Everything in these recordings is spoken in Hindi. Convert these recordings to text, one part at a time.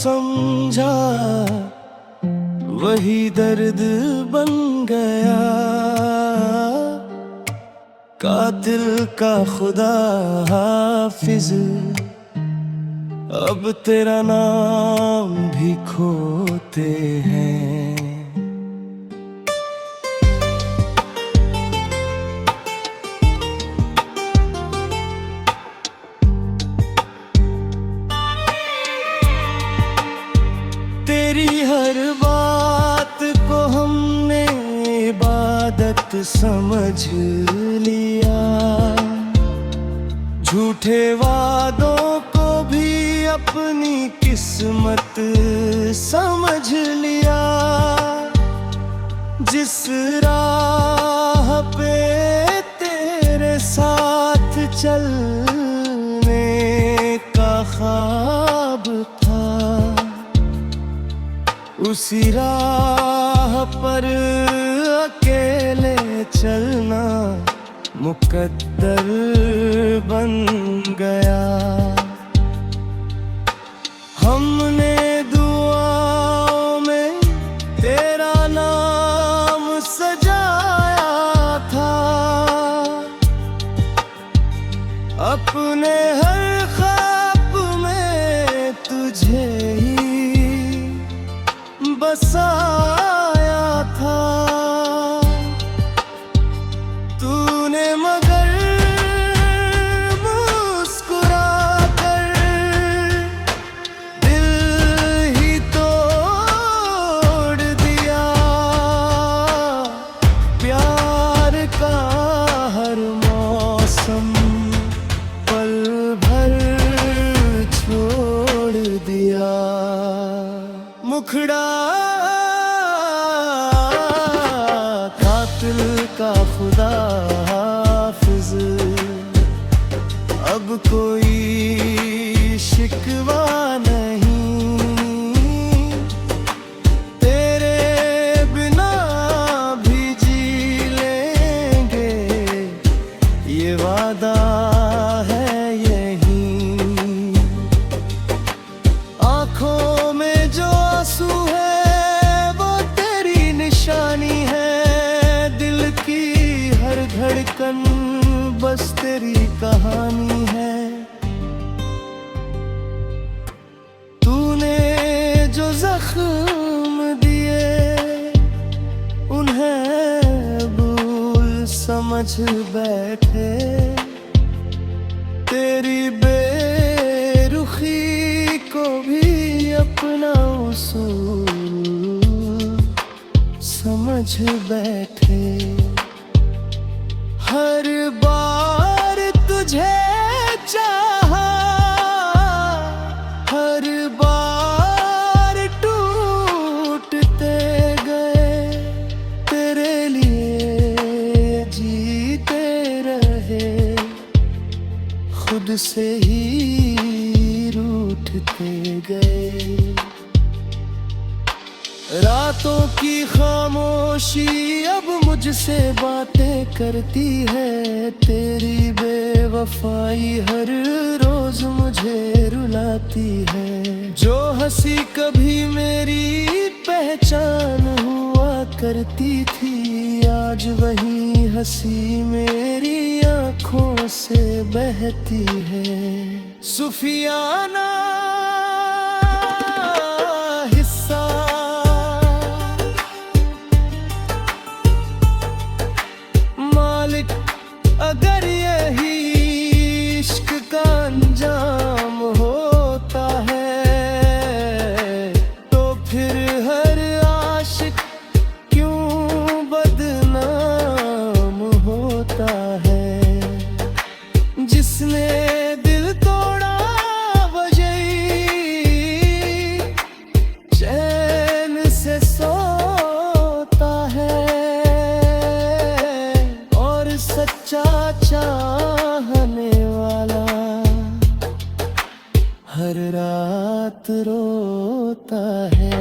समझा वही दर्द बन गया। कातिल का खुदा हाफिज अब तेरा नाम भी खोते हैं। तेरी हर बात को हमने इबादत समझ लिया। झूठे वादों को भी अपनी किस्मत समझ लिया। जिस राह पे तेरे साथ चलने का ख्वाब था, उसी राह पर अकेले चलना मुकद्दर बन गया। हमने दुआओं में तेरा नाम सजाया था। अपने हर ख्वाब में तुझे ही बसाया था। तूने मगर मुस्कुरा कर दिल ही तोड़ दिया। प्यार का हर मौसम पल भर छोड़ दिया। मुखड़ा कातिल का खुदा हाफिज अब कोई शिकवा नहीं। तेरे बिना भी जी लेंगे ये वादा है यही। आँखों में जो आंसू है वो तेरी निशानी है। दिल की हर धड़कन बस तेरी कहानी है। तूने जो जख्म दिए उन्हें भूल समझ बैठे। तेरी बेरुखी को भी अपना उसूल समझ बैठे। हर बार तुझे चाहा, हर बार टूटते गए। तेरे लिए जीते रहे, खुद से ही रूठते गए। रातों की खामोशी अब मुझसे बातें करती है। तेरी बेवफाई हर रोज मुझे रुलाती है। जो हंसी कभी मेरी पहचान हुआ करती थी, आज वही हंसी मेरी आँखों से बहती है। सुफियाना अगर यही इश्क का अंजाम होता है, तो फिर हर आशिक क्यों बदनाम होता है। जिसने दिल तोड़ा वही चैन से सोता है। सच्चा चाहने वाला हर रात रोता है।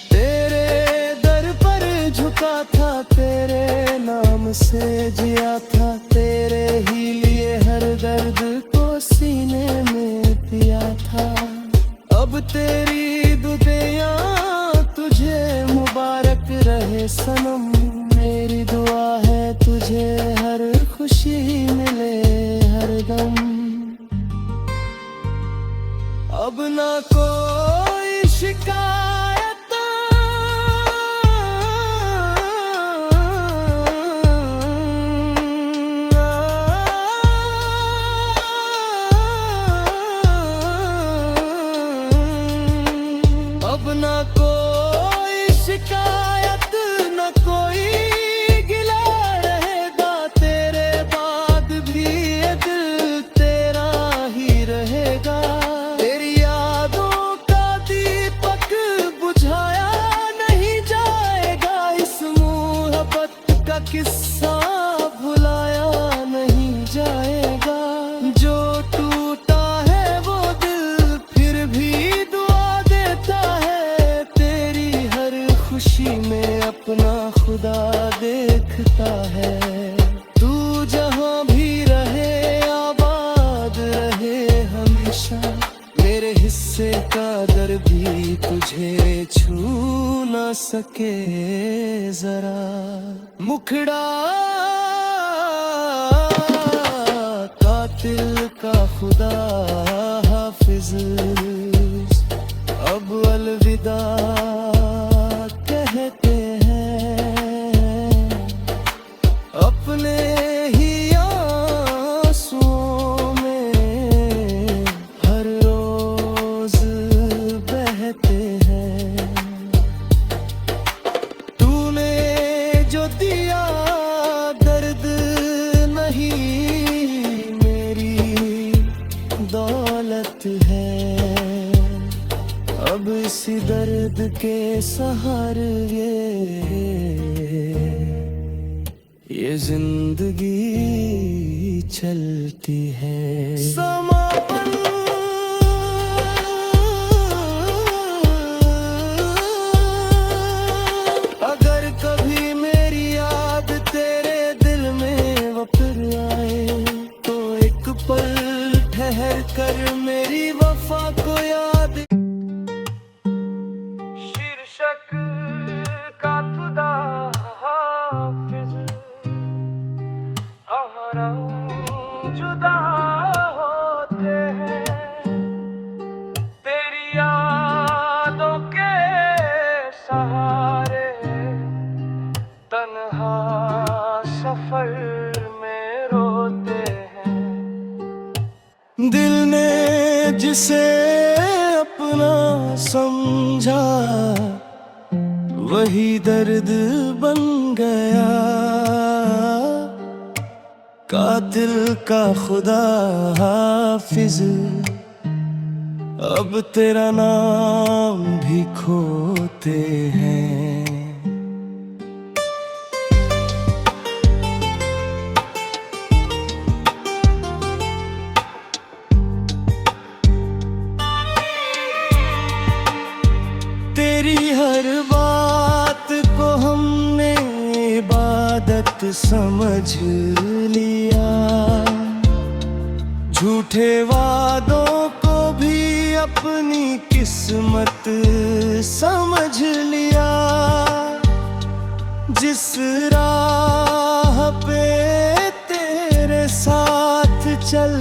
तेरे दर पर झुका था, तेरे नाम से जिया था। तेरे ही लिए हर दर्द को सीने में पिया था। अब अब तेरी दुनिया तुझे मुबारक रहे सनम, मेरी दुआ है तुझे हर खुशी मिले हर दम। अब ना कोई शिकायत, अब ना कोई शिकायत, न कोई गिला रहेगा, तेरे बाद भी ये दिल तेरा ही रहेगा। तेरी यादों का दीपक बुझाया नहीं जाएगा, इस मोहब्बत का किस्सा भुलाया नहीं जाएगा। जो टूटा है वो दिल फिर भी दुआ देता है, तेरी हर खुशी में अपना खुदा देखता है। तू जहां भी रहे आबाद रहे हमेशा, मेरे हिस्से का दर भी तुझे छू ना सके जरा। मुखड़ा कातिल का खुदा हाफिज, अब अलविदा कहते हैं, अपने ही आंसुओं में हर रोज बहते हैं। तूने जो दिया दर्द नहीं मेरी दौलत है, अब इसी दर्द के सहारे ये जिंदगी चलती है। समापन अगर कभी मेरी याद तेरे दिल में वापस आए, तो एक पल ठहर कर मेरी वफा को याद। शीर्षक का खुदा हाफिज, हम जुदा होते हैं, तेरी यादों के सहारे तन्हा सफर में रोते हैं। दिल ने जिसे अपना समझा वही दर्द बन गया, कातिल का खुदा हाफिज, अब तेरा नाम भी खोते हैं। तेरी हर बात को हमने इबादत समझ लिया, झूठे वादों को भी अपनी किस्मत समझ लिया। जिस राह पे तेरे साथ चल